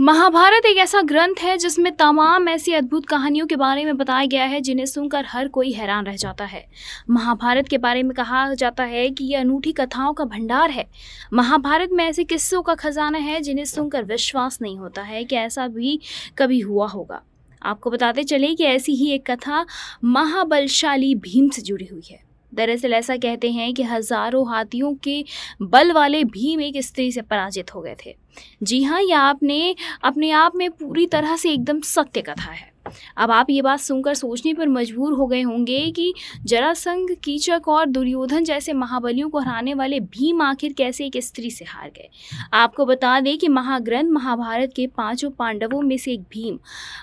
महाभारत एक ऐसा ग्रंथ है जिसमें तमाम ऐसी अद्भुत कहानियों के बारे में बताया गया है जिन्हें सुनकर हर कोई हैरान रह जाता है। महाभारत के बारे में कहा जाता है कि यह अनूठी कथाओं का भंडार है। महाभारत में ऐसे किस्सों का खजाना है जिन्हें सुनकर विश्वास नहीं होता है कि ऐसा भी कभी हुआ होगा। आपको बताते चले कि ऐसी ही एक कथा महाबलशाली भीम से जुड़ी हुई है। दरअसल ऐसा कहते हैं कि हजारों हाथियों के बल वाले भीम एक स्त्री से पराजित हो गए थे। जी हाँ, यह आपने अपने आप में पूरी तरह से एकदम सत्य कथा है। अब आप ये बात सुनकर सोचने पर मजबूर हो गए होंगे कि जरासंध, कीचक और दुर्योधन जैसे महाबलियों को हराने वाले भीम आखिर कैसे एक स्त्री से हार गए। आपको बता दें कि महाग्रंथ महाभारत के 5 पांडवों में से एक भीम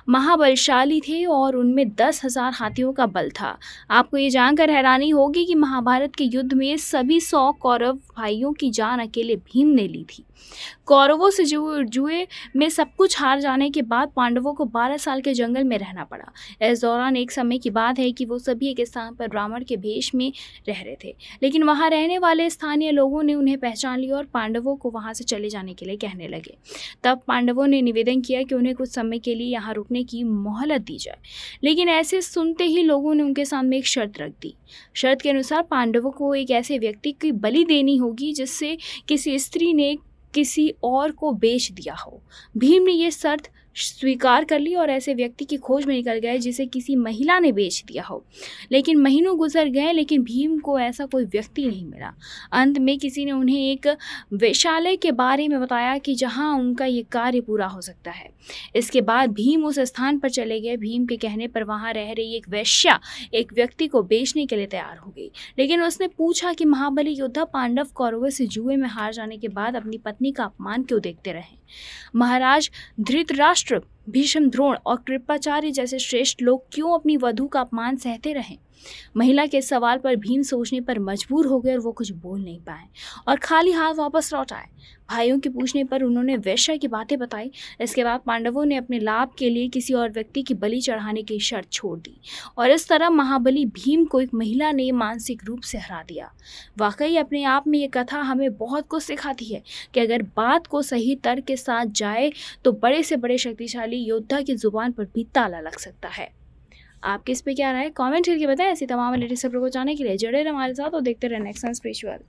महाबलशाली थे और उनमें 10,000 हाथियों का बल था। आपको ये जानकर हैरानी होगी कि महाभारत के युद्ध में सभी 100 कौरव भाइयों की जान अकेले भीम ने ली थी। कौरवों से जुए में सब कुछ हार जाने के बाद पांडवों को 12 साल के जंगल में रहना पड़ा। इस दौरान एक समय की बात है कि वो सभी एक स्थान पर ब्राह्मण के भेष में रह रहे थे, लेकिन वहां रहने वाले स्थानीय लोगों ने उन्हें पहचान लिया और पांडवों को वहां से चले जाने के लिए कहने लगे। तब पांडवों ने निवेदन किया कि उन्हें कुछ समय के लिए यहाँ रुकने की मोहलत दी जाए, लेकिन ऐसे सुनते ही लोगों ने उनके सामने एक शर्त रख दी। शर्त के अनुसार पांडवों को एक ऐसे व्यक्ति की बलि देनी होगी जिससे किसी स्त्री ने किसी और को बेच दिया हो। भीम ने यह शर्त स्वीकार कर ली और ऐसे व्यक्ति की खोज में निकल गए जिसे किसी महिला ने बेच दिया हो। लेकिन महीनों गुजर गए, लेकिन भीम को ऐसा कोई व्यक्ति नहीं मिला। अंत में किसी ने उन्हें एक वेश्यालय के बारे में बताया कि जहां उनका ये कार्य पूरा हो सकता है। इसके बाद भीम उस स्थान पर चले गए। भीम के कहने पर वहां रह रही एक वेश्या एक व्यक्ति को बेचने के लिए तैयार हो गई, लेकिन उसने पूछा कि महाबली योद्धा पांडव कौरवों से जुए में हार जाने के बाद अपनी पत्नी का अपमान क्यों देखते रहे। महाराज धृतराष्ट्र, भीष्म, द्रोण और कृपाचार्य जैसे श्रेष्ठ लोग क्यों अपनी वधू का अपमान सहते रहे। महिला के सवाल पर भीम सोचने पर मजबूर हो गए और वो कुछ बोल नहीं पाए और खाली हाथ वापस लौट आए। भाइयों के पूछने पर उन्होंने वेश्या की बातें बताई। इसके बाद पांडवों ने अपने लाभ के लिए किसी और व्यक्ति की बलि चढ़ाने की शर्त छोड़ दी और इस तरह महाबली भीम को एक महिला ने मानसिक रूप से हरा दिया। वाकई अपने आप में ये कथा हमें बहुत कुछ सिखाती है कि अगर बात को सही तर्क के साथ जाए तो बड़े से बड़े शक्तिशाली योद्धा की जुबान पर भी ताला लग सकता है। आपके इस पे क्या राय है, कमेंट करके बताएं। ऐसी तमाम लेटेस्ट खबरों को जानने के लिए जुड़े रहें हमारे साथ और देखते रहें नेक्स्ट स्पिरिचुअल।